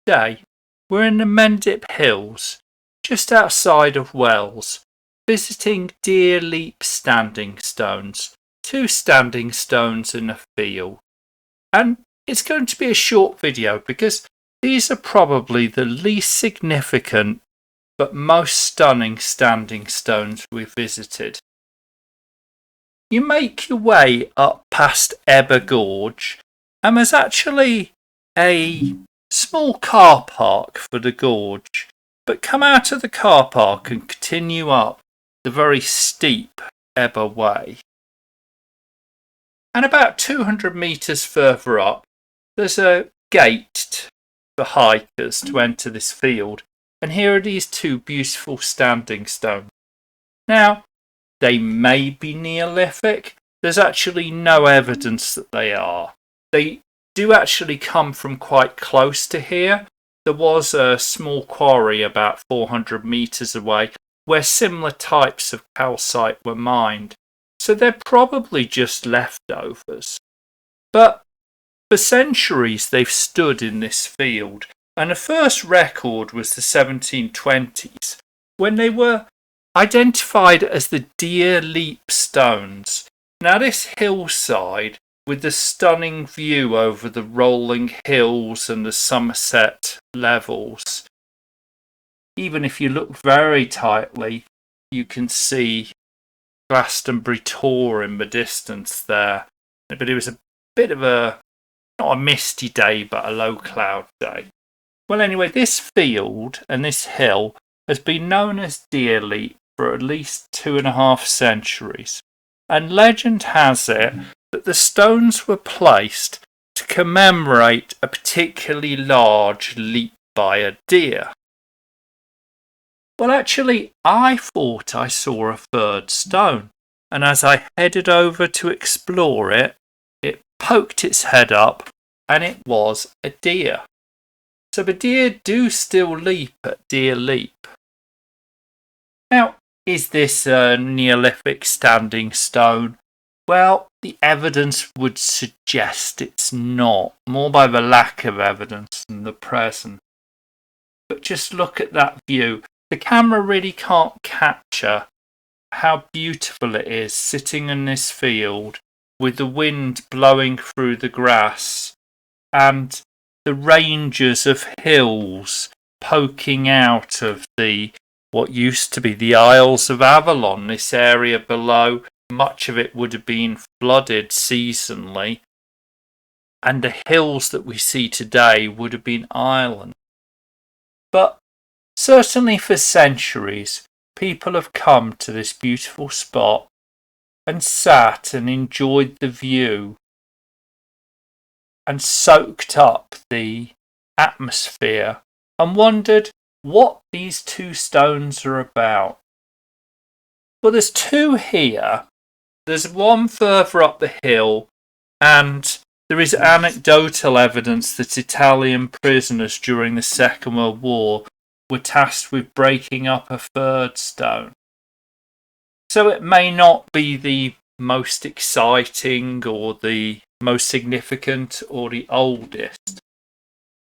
Today, we're in the Mendip Hills, just outside of Wells, visiting Deer Leap Standing Stones, two standing stones in a field. And it's going to be a short video because these are probably the least significant but most stunning standing stones we've visited. You make your way up past Ebba Gorge, and there's actually a small car park for the gorge, but come out of the car park and continue up the very steep Ebba Way. And about 200 metres further up, there's a gate for hikers to enter this field, and here are these two beautiful standing stones. Now, they may be Neolithic. There's actually no evidence that they are. They do actually come from quite close to here. There was a small quarry about 400 metres away where similar types of calcite were mined. So they're probably just leftovers. But for centuries they've stood in this field, and the first record was the 1720s when they were identified as the Deer Leap Stones. Now this hillside with the stunning view over the rolling hills and the Somerset levels, even if you look very tightly you can see Glastonbury Tor in the distance there. But it was a bit of a, not a misty day, but a low cloud day. Well, anyway, this field and this hill has been known as Deer Leap for at least 2.5 centuries. And legend has it that the stones were placed to commemorate a particularly large leap by a deer. Well, actually, I thought I saw a third stone, and as I headed over to explore it, it poked its head up, and it was a deer. So the deer do still leap at Deer Leap. Now, is this a Neolithic standing stone? Well, the evidence would suggest it's not, more by the lack of evidence than the present. But just look at that view. The camera really can't capture how beautiful it is sitting in this field with the wind blowing through the grass and the ranges of hills poking out of the what used to be the Isles of Avalon. This area below, much of it would have been flooded seasonally, and the hills that we see today would have been islands. But certainly for centuries, people have come to this beautiful spot and sat and enjoyed the view and soaked up the atmosphere and wondered what these two stones are about. Well, there's two here. There's one further up the hill, and there is anecdotal evidence that Italian prisoners during the Second World War were tasked with breaking up a third stone. So it may not be the most exciting or the most significant or the oldest,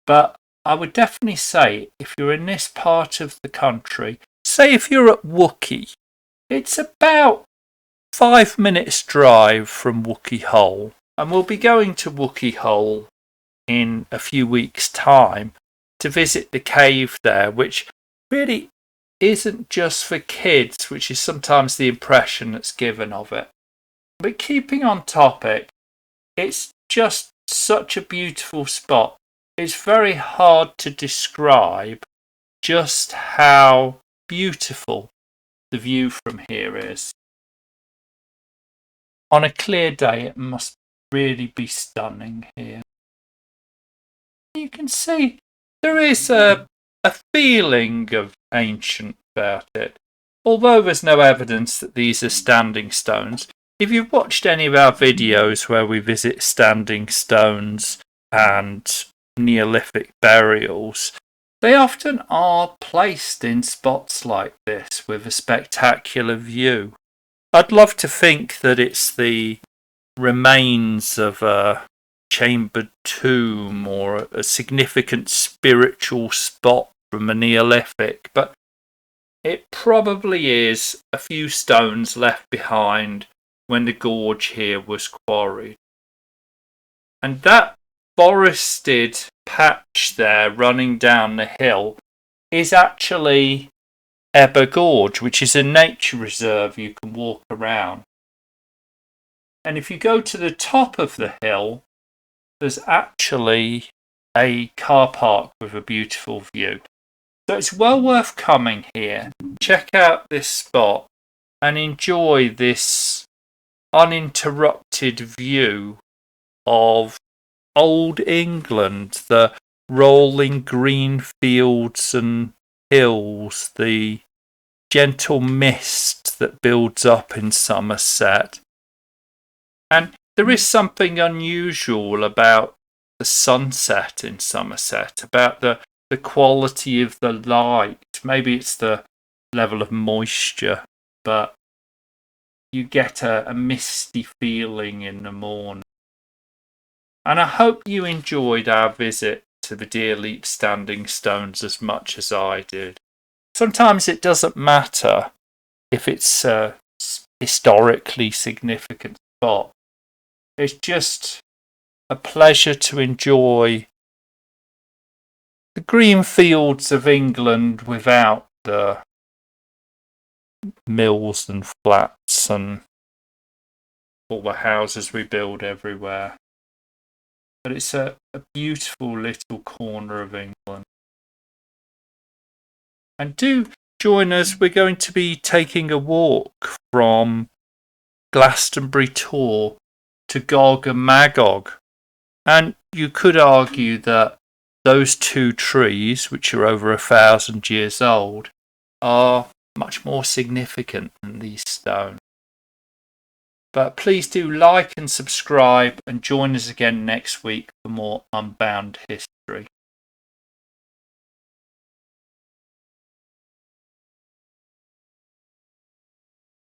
but I would definitely say if you're in this part of the country, say if you're at Wookey, it's about 5 minutes drive from Wookey Hole, and we'll be going to Wookey Hole in a few weeks' time to visit the cave there, which really isn't just for kids, which is sometimes the impression that's given of it. But keeping on topic, it's just such a beautiful spot. It's very hard to describe just how beautiful the view from here is. On a clear day, it must really be stunning here. You can see there is a feeling of ancient about it. Although there's no evidence that these are standing stones, if you've watched any of our videos where we visit standing stones and Neolithic burials, they often are placed in spots like this with a spectacular view. I'd love to think that it's the remains of a chambered tomb or a significant spiritual spot from a Neolithic, but it probably is a few stones left behind when the gorge here was quarried. And that forested patch there running down the hill is actually Ebba Gorge, which is a nature reserve you can walk around. And if you go to the top of the hill, there's actually a car park with a beautiful view. So it's well worth coming here. Check out this spot and enjoy this uninterrupted view of old England, the rolling green fields and hills, the gentle mist that builds up in Somerset. And there is something unusual about the sunset in Somerset, about the quality of the light. Maybe it's the level of moisture, but you get a misty feeling in the morning. And I hope you enjoyed our visit to the Deerleap Standing Stones as much as I did. Sometimes it doesn't matter if it's a historically significant spot. It's just a pleasure to enjoy the green fields of England without the mills and flats and all the houses we build everywhere. But it's a beautiful little corner of England. And do join us. We're going to be taking a walk from Glastonbury Tor to Gog and Magog. And you could argue that those two trees, which are over 1,000 years old, are much more significant than these stones. But please do like and subscribe and join us again next week for more Unbound History.